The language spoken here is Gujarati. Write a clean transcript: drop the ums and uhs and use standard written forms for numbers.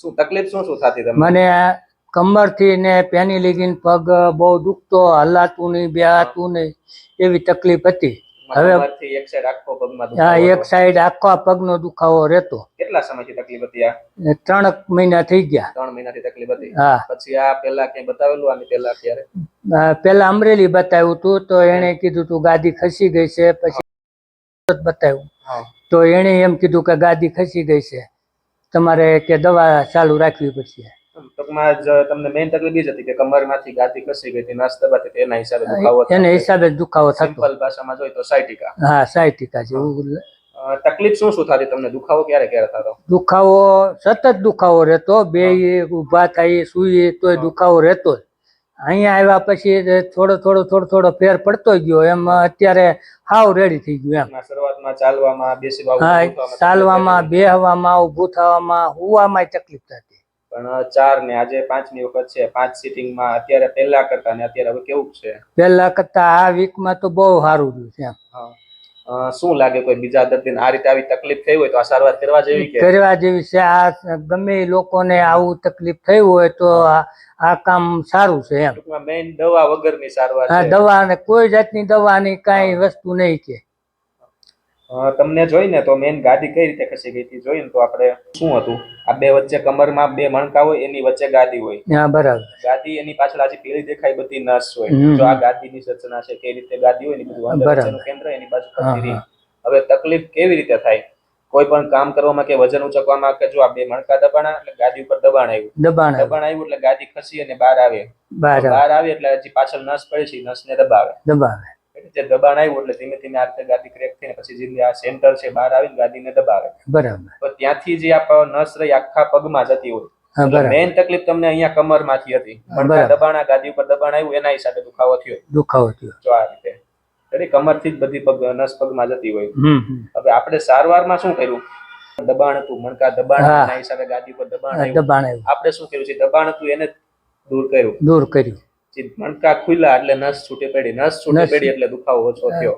શું તકલીફ શું શું થતી તમને? મને કમરથી ને પેની લીગીને પગ બહુ દુખતો, હલાતું નહીં, બેહાતું નહીં, એવી તકલીફ હતી. હવે કમરથી એક સાઈડ આખો પગમાં આ દુખાવો એક હતો. સાઈડ આખો પગનો દુખાવો રહેતો. કેટલા સમયથી તકલીફ હતી આ? 3 મહિના થઈ ગયા. 3 મહિનાથી તકલીફ હતી. હા. પછી આ પેલા કઈ બતાવેલું આની પેલા અત્યારે? પેલા અમરેલી બતાવ્યું હતું તો એને કીધું તું ગાદી ખસી ગઈ છે. પછી બતાવ્યું તો એને એમ કીધું કે ગાદી ખસી ગઈ છે, તમારે કે દવા ચાલુ રાખવી પડશે. ટૂંકમાં જ તમને મેઇન તકલીફ એ જ હતી કે કમરમાંથી ગાદી ખસી ગઈ હતી, નસ દબાતી એના હિસાબે દુખાવો થતો. એના હિસાબે જ દુખાવો થતો. સિમ્પલ ભાષામાં જોઈએ તો સાયટિકા. હા, સાયટિકા જેવું. તકલીફ શું શું થતી તમને? દુખાવો ક્યારે ક્યારે થતો? દુખાવો સતત દુખાવો રહેતો. બે ઊભા થાય સુઈએ તોય દુખાવો રહેતો. અહીંયા આવ્યા પછી થોડો ફેર પડતો ગયો. એમ અત્યારે હાવ રેડી થઈ ગયું એમ. શરૂઆતમાં ચાલવામાં, બેસવામાં, હા, ચાલવામાં, બેહવામાં, ઊભું થવામાં, હુવામાં તકલીફ થતી. પણ 4 ને આજે 5મી વખત છે. 5 સિટિંગમાં અત્યારે પહેલા કરતા ને અત્યારે હવે કેવું છે? પહેલા કરતા આ વીકમાં તો બહુ સારું રહ્યું છે એમ. શું લાગે કોઈ બીજા દર્દીને આ રીતે આવી તકલીફ થઈ હોય તો આ સારવાર કરવા જેવી કે? કરવા જેવી છે. આ ગમે લોકોને આવું તકલીફ થઈ હોય તો આ કામ સારું છે એમ. ટૂંકમાં મેઇન દવા વગરની સારવાર છે. દવા ને કોઈ જાતની દવાની કાંઈ વસ્તુ નહીં કે. તમને જોઈને તો મેઇન ગાદી કઈ રીતે ખસી ગઈ હતી જોઈને તો આપણે શું હતું, આ બે વચ્ચે કમરમાં 2 મણકા હોય, એની વચ્ચે ગાદી હોય. હા, બરાબર. ગાદી એની પાછળ આજે પીળી દેખાય બધી નસ હોય. જો આ ગાદીની રચના છે, કઈ રીતે ગાદી હોય ને બધું અંદર વચ્ચેનું કેન્દ્ર એની બાજુ પથરી. હવે તકલીફ કેવી રીતે થાય? કોઈ પણ કામ કરવામાં કે વજન ઉચકવામાં કે જો આ 2 મણકા દબાણા એટલે ગાદી ઉપર દબાણ આવ્યું. દબાણ આવ્યું એટલે ગાદી ખસી અને બહાર આવે. બહાર આવે એટલે હજી પાછળ નસ પડી છે, નસને દબાવે. જે દબાણ આવ્યું એટલે ધીમે ધીમે આ રીતે ગાદી ક્રેક થઈને પછી જે આ સેન્ટર છે બહાર આવીને ગાદીને દબાવે. બરાબર. તો ત્યાંથી જે આ નસ રહી આખા પગમાં જતી હોય. મેઇન તકલીફ તમને અહીંયા કમરમાંથી હતી. દબાણા, ગાદી ઉપર દબાણ આવ્યું એના હિસાબે દુખાવો થયો. જો આ રીતે કમરથી જ બધી નસ પગમાં જતી હોય. હવે આપણે સારવારમાં શું કર્યું? દબાણ હતું, મણકા દબાણ, એના હિસાબે ગાદી પર દબાણ આવ્યું. આપણે શું કર્યું છે? દબાણ હતું એને દૂર કર્યું. મણકા ખુલ્લા એટલે નસ છૂટી પડી. નસ છૂટી પડી એટલે દુખાવો ઓછો થયો.